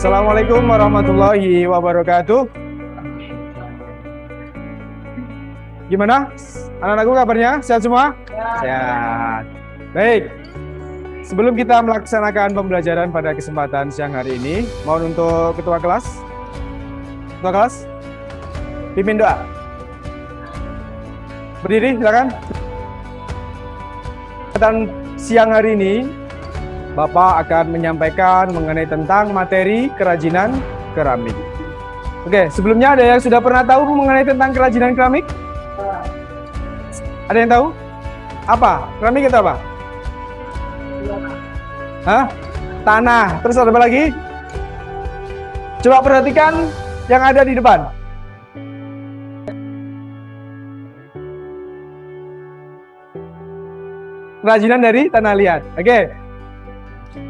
Assalamualaikum warahmatullahi wabarakatuh. Gimana? Anak-anakku kabarnya? Sehat semua? Sehat. Baik. Sebelum kita melaksanakan pembelajaran pada kesempatan siang hari ini, mohon untuk ketua kelas. Ketua kelas, pimpin doa. Berdiri, silakan. Kesempatan siang hari ini, Bapak akan menyampaikan mengenai tentang materi kerajinan keramik. Oke, sebelumnya ada yang sudah pernah tahu mengenai tentang kerajinan keramik? Ada yang tahu? Apa? Keramik itu apa? Hah? Tanah. Terus ada apa lagi? Coba perhatikan yang ada di depan. Kerajinan dari tanah liat. Oke.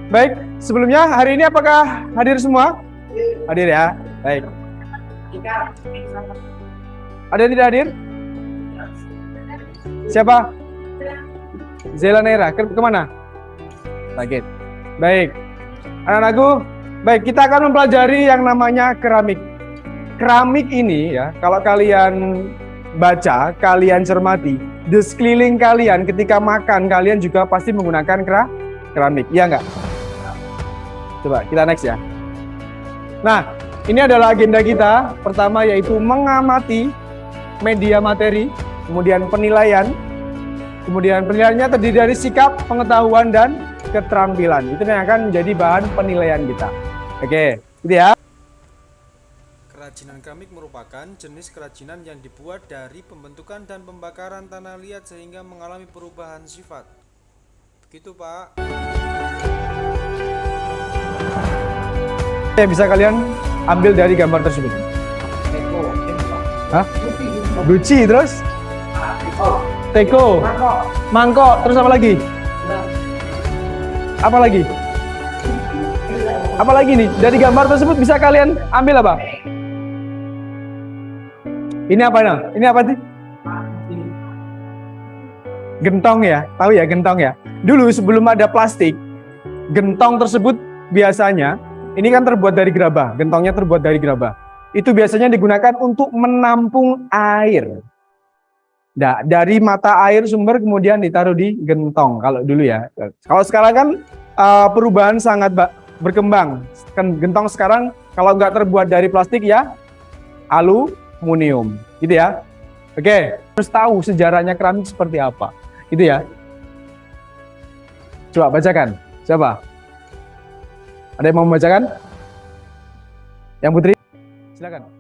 Baik, sebelumnya hari ini apakah hadir semua? Hadir ya. Baik. Ada yang tidak hadir? Siapa? Zelanera. Kemana? Sakit. Baik. Anak-anakku, baik, kita akan mempelajari yang namanya keramik. Keramik ini ya, kalau kalian baca, kalian cermati, di sekeliling kalian ketika makan, kalian juga pasti menggunakan keramik. Iya enggak? Coba kita next ya. Nah, ini adalah agenda kita. Pertama yaitu mengamati media materi, kemudian penilaian. Kemudian penilaiannya terdiri dari sikap, pengetahuan, dan keterampilan. Itu yang akan menjadi bahan penilaian kita. Oke, gitu ya. Kerajinan keramik merupakan jenis kerajinan yang dibuat dari pembentukan dan pembakaran tanah liat sehingga mengalami perubahan sifat. Begitu, Pak. Yang bisa kalian ambil dari gambar tersebut. Hah? Guci, terus? Teko, mangkok, terus apa lagi? Apa lagi? Apa lagi nih? Dari gambar tersebut bisa kalian ambil apa? Ini apa nah? Ini apa sih? Gentong ya, tahu ya gentong ya. Dulu sebelum ada plastik, gentong tersebut biasanya ini kan terbuat dari gerabah, gentongnya terbuat dari gerabah. Itu biasanya digunakan untuk menampung air. Nah, dari mata air sumber kemudian ditaruh di gentong kalau dulu ya. Kalau sekarang kan perubahan sangat berkembang. Kan gentong sekarang kalau nggak terbuat dari plastik ya aluminium, gitu ya. Oke, terus tahu sejarahnya keramik seperti apa, gitu ya. Coba bacakan, siapa? Ada yang mau membacakan? Yang Putri? Silakan.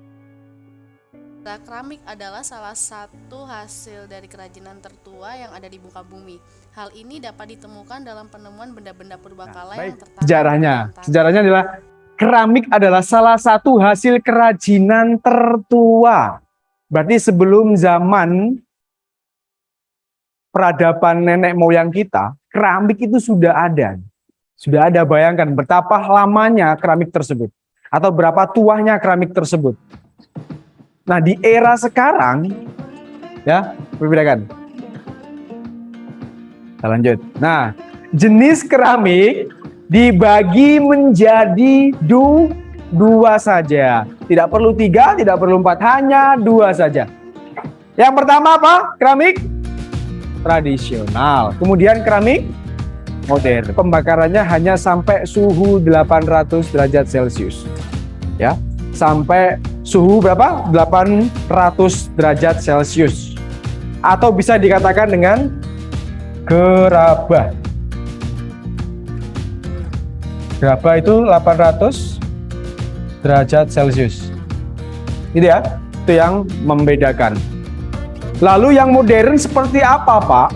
Keramik adalah salah satu hasil dari kerajinan tertua yang ada di muka bumi. Hal ini dapat ditemukan dalam penemuan benda-benda purbakala yang tertahan. Sejarahnya adalah keramik adalah salah satu hasil kerajinan tertua. Berarti sebelum zaman peradaban nenek moyang kita, keramik itu sudah ada. Sudah ada, bayangkan betapa lamanya keramik tersebut. Atau berapa tuanya keramik tersebut. Nah, di era sekarang, ya, berbeda. Kita lanjut. Nah, jenis keramik dibagi menjadi dua saja. Tidak perlu 3, tidak perlu 4, hanya 2 saja. Yang pertama apa? Keramik tradisional. Kemudian keramik modern. Pembakarannya hanya sampai suhu 800 derajat Celcius. Ya, sampai suhu berapa? 800 derajat Celcius. Atau bisa dikatakan dengan gerabah. Gerabah itu 800 derajat Celcius. Gitu ya, itu yang membedakan. Lalu yang modern seperti apa, Pak?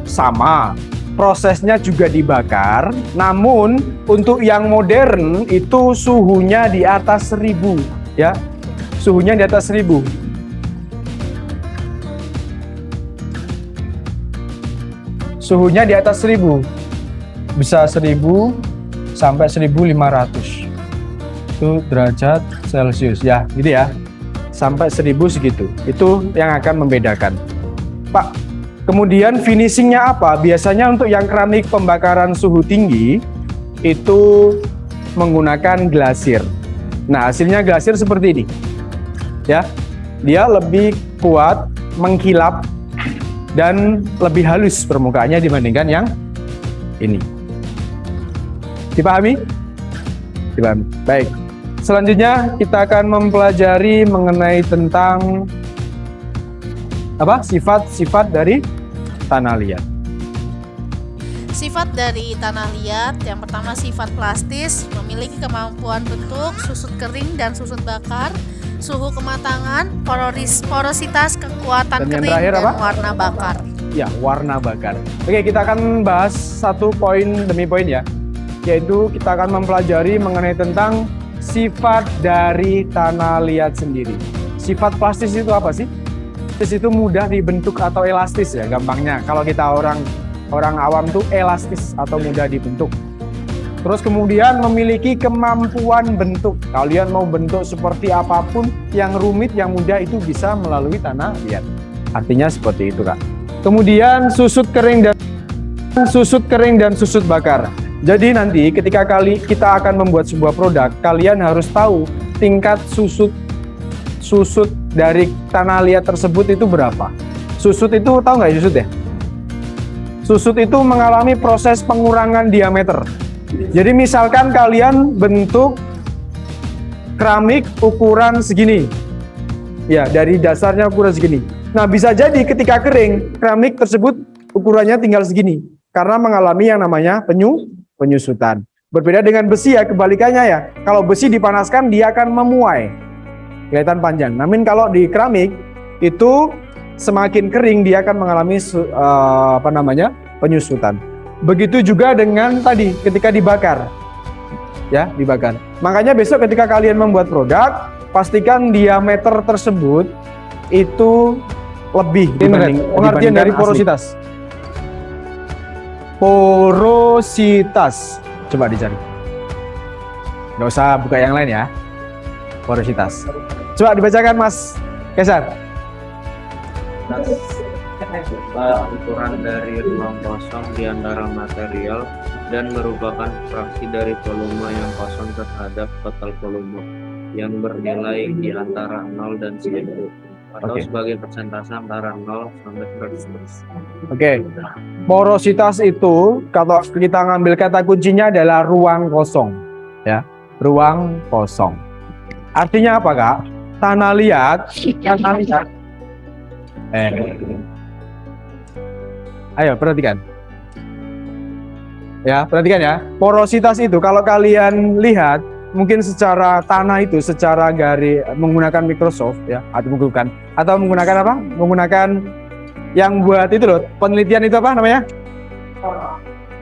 Sama. Prosesnya juga dibakar, namun untuk yang modern itu suhunya di atas 1000, ya. Suhunya di atas 1000. Suhunya di atas 1000. Bisa 1000 sampai 1500. Itu derajat Celcius ya, gitu ya. Sampai 1000 segitu. Itu yang akan membedakan. Pak, kemudian finishingnya apa? Biasanya untuk yang keramik pembakaran suhu tinggi itu menggunakan glasir. Nah, hasilnya glasir seperti ini. Ya. Dia lebih kuat, mengkilap dan lebih halus permukaannya dibandingkan yang ini. Dipahami? Dipahami. Baik. Selanjutnya kita akan mempelajari mengenai tentang sifat-sifat dari tanah liat. Sifat dari tanah liat, yang pertama sifat plastis, memiliki kemampuan bentuk, susut kering dan susut bakar, suhu kematangan, porositas, kekuatan Dan yang kering, terakhir dan apa? warna bakar. Ya, warna bakar. Oke, kita akan bahas satu poin demi poin ya, yaitu kita akan mempelajari mengenai tentang sifat dari tanah liat sendiri. Sifat plastis itu apa sih? Plastis itu mudah dibentuk atau elastis ya, gampangnya. Kalau kita orang awam tuh elastis atau mudah dibentuk. Terus kemudian memiliki kemampuan bentuk. Kalian mau bentuk seperti apapun yang rumit, yang mudah itu bisa melalui tanah liat. Artinya seperti itu, Kak. Kemudian susut kering dan susut bakar. Jadi nanti ketika kita akan membuat sebuah produk, kalian harus tahu tingkat susut dari tanah liat tersebut itu berapa. Susut itu tahu nggak susut ya? Susut itu mengalami proses pengurangan diameter. Jadi misalkan kalian bentuk keramik ukuran segini. Ya, dari dasarnya ukuran segini. Nah, bisa jadi ketika kering, keramik tersebut ukurannya tinggal segini. Karena mengalami yang namanya penyusutan. Berbeda dengan besi ya, kebalikannya ya. Kalau besi dipanaskan, dia akan memuai. Kelihatan panjang. Namun kalau di keramik, itu semakin kering, dia akan mengalami penyusutan. Begitu juga dengan tadi ketika dibakar. Ya, dibakar. Makanya besok ketika kalian membuat produk, pastikan diameter tersebut itu lebih pengertian dari porositas. Porositas. Coba dicari. Nggak usah buka yang lain ya. Porositas. Coba dibacakan Mas Kesar. Ukuran dari ruang kosong di antara material dan merupakan fraksi dari volume yang kosong terhadap total volume yang bernilai di antara 0 dan 1000 atau sebagai persentase antara 0 sampai 100%. Oke. Porositas itu kalau kita ngambil kata kuncinya adalah ruang kosong, ya. Ruang kosong. Artinya apa, Kak? Tanah liat. Ayo perhatikan. Ya, perhatikan ya. Porositas itu kalau kalian lihat mungkin secara tanah itu secara menggunakan Microsoft ya, atau menggunakan apa? Menggunakan yang buat itu loh, penelitian itu apa namanya?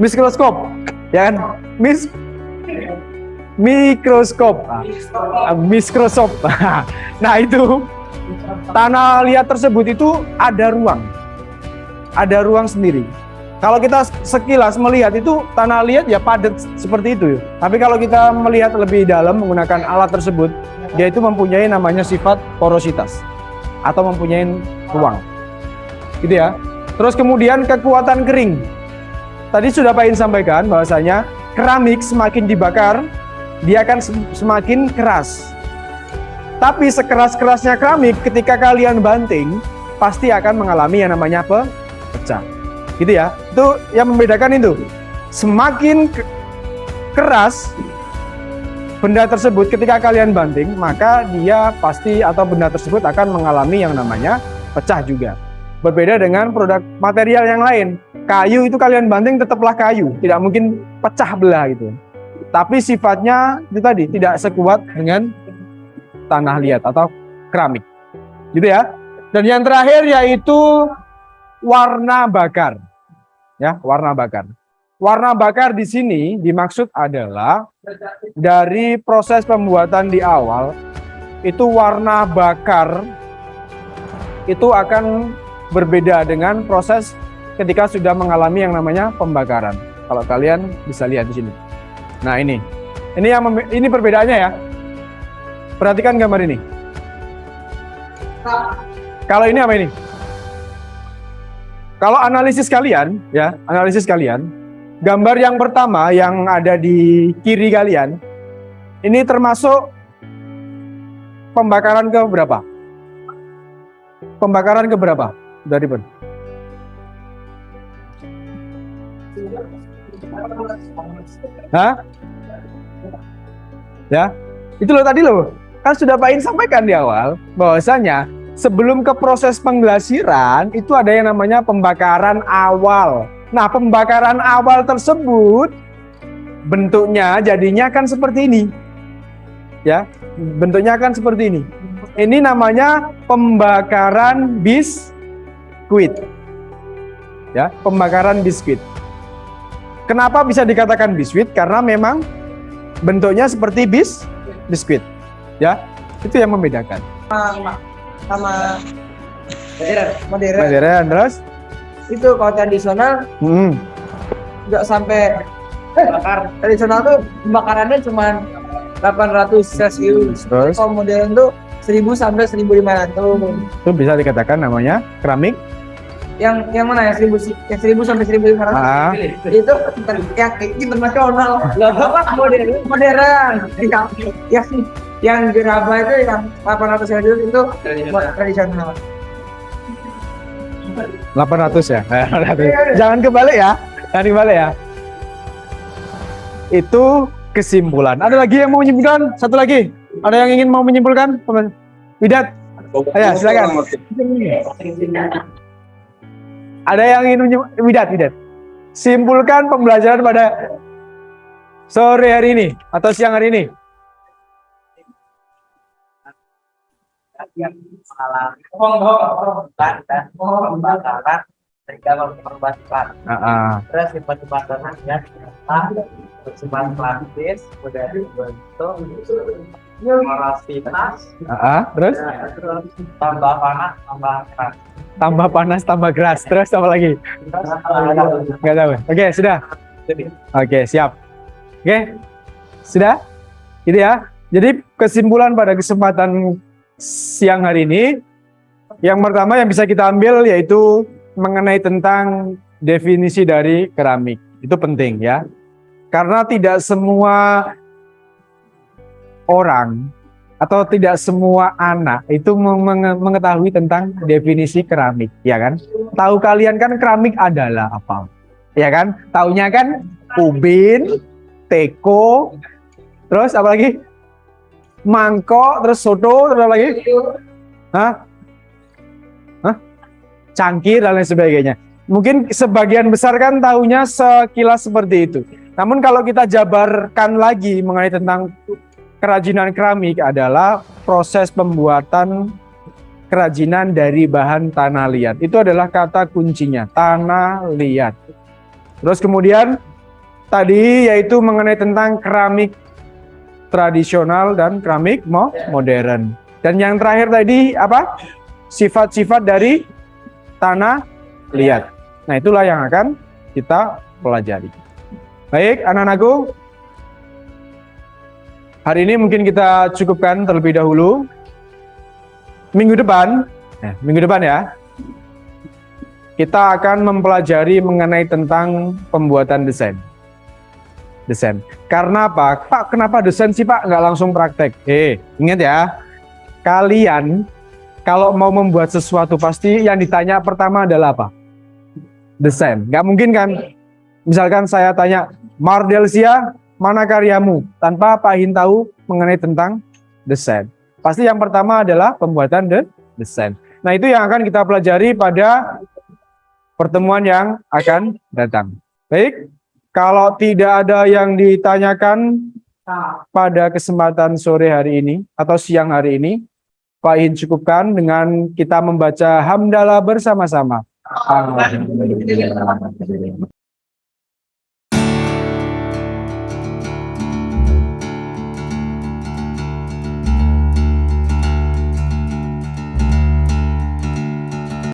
Mikroskop. Ya kan? Mikroskop. Mikroskop. Nah, itu tanah liat tersebut itu ada ruang. Ada ruang sendiri. Kalau kita sekilas melihat itu tanah liat ya padat seperti itu. Tapi kalau kita melihat lebih dalam menggunakan alat tersebut, dia itu mempunyai namanya sifat porositas atau mempunyai ruang. Gitu ya. Terus kemudian kekuatan kering. Tadi sudah Pak In sampaikan bahwasanya keramik semakin dibakar, dia akan semakin keras. Tapi sekeras-kerasnya keramik ketika kalian banting, pasti akan mengalami yang namanya pecah. Gitu ya. Itu yang membedakan itu. Semakin keras benda tersebut ketika kalian banting, maka dia pasti atau benda tersebut akan mengalami yang namanya pecah juga. Berbeda dengan produk material yang lain. Kayu itu kalian banting tetaplah kayu, tidak mungkin pecah belah gitu. Tapi sifatnya itu tadi tidak sekuat dengan tanah liat atau keramik. Gitu ya. Dan yang terakhir yaitu warna bakar. Ya, warna bakar. Warna bakar di sini dimaksud adalah dari proses pembuatan di awal itu warna bakar itu akan berbeda dengan proses ketika sudah mengalami yang namanya pembakaran. Kalau kalian bisa lihat di sini. Nah, ini perbedaannya ya. Perhatikan gambar ini. Kalau ini apa ini? Kalau analisis kalian, gambar yang pertama yang ada di kiri kalian, ini termasuk pembakaran ke berapa? Pembakaran ke berapa? Dari pun. Hah? Ya, itu loh tadi loh. Kan sudah Pak In sampaikan di awal bahwasanya sebelum ke proses pengglasiran itu ada yang namanya pembakaran awal. Nah, pembakaran awal tersebut bentuknya jadinya kan seperti ini. Ya, bentuknya kan seperti ini. Ini namanya pembakaran biskuit. Ya, pembakaran biskuit. Kenapa bisa dikatakan biskuit? Karena memang bentuknya seperti biskuit. Ya, itu yang membedakan. Sama modern. Modern terus? Itu kalau tradisional nggak sampai bakar. Tradisional tuh pembakarannya cuma 800 Celcius. Terus? Kalau modern tuh 1000 sampai 1500. Itu bisa dikatakan namanya keramik. Yang mana ya 1000 sampai 1500? Ah. Itu yang internasional. Lah modern. Yang gerabah itu yang 800 Celcius itu tradisional. 800 ya? 800. Jangan kebalik ya. Jangan kebalik ya. Itu kesimpulan. Ada lagi yang mau menyimpulkan? Satu lagi. Ada yang ingin mau menyimpulkan? Widat. Ayo, silakan. Ada yang ingin menyimpulkan? Widat. Simpulkan pembelajaran pada sore hari ini atau siang hari ini. Pembakaran sehingga memperubah sifat. Terus sifat-sifatnya ya sifat plastis, mudah dibentuk, porositas, Terus tambah panas, tambah keras. tambah panas, tambah keras. Terus apa lagi? Nggak tahu. Oke, sudah. Oke, siap. Oke, sudah. Gitu ya. Jadi kesimpulan pada kesempatan siang hari ini, yang pertama yang bisa kita ambil yaitu mengenai tentang definisi dari keramik. Itu penting ya. Karena tidak semua orang atau tidak semua anak itu mengetahui tentang definisi keramik, ya kan? Tahu kalian kan keramik adalah apa? Ya kan? Taunya kan ubin, teko, terus apa lagi? Mangkok, terus soto, terus apa lagi? Hah? Cangkir dan lain sebagainya. Mungkin sebagian besar kan taunya sekilas seperti itu. Namun kalau kita jabarkan lagi mengenai tentang kerajinan keramik adalah proses pembuatan kerajinan dari bahan tanah liat. Itu adalah kata kuncinya, tanah liat. Terus kemudian tadi yaitu mengenai tentang keramik tradisional dan keramik modern. Dan yang terakhir tadi apa? Sifat-sifat dari tanah liat. Nah, itulah yang akan kita pelajari. Baik, anak-anakku. Hari ini mungkin kita cukupkan terlebih dahulu. Minggu depan ya, kita akan mempelajari mengenai tentang pembuatan desain. Karena apa? Pak, kenapa desain sih Pak? Nggak langsung praktek. Ingat ya, kalian kalau mau membuat sesuatu pasti yang ditanya pertama adalah apa? Desain. Nggak mungkin kan? Misalkan saya tanya, Mardelsia, mana karyamu? Tanpa Pak Hin tahu mengenai tentang desain. Pasti yang pertama adalah pembuatan desain. Nah, itu yang akan kita pelajari pada pertemuan yang akan datang. Baik, kalau tidak ada yang ditanyakan pada kesempatan sore hari ini atau siang hari ini, Pak In cukupkan dengan kita membaca hamdalah bersama-sama. Alhamdulillah.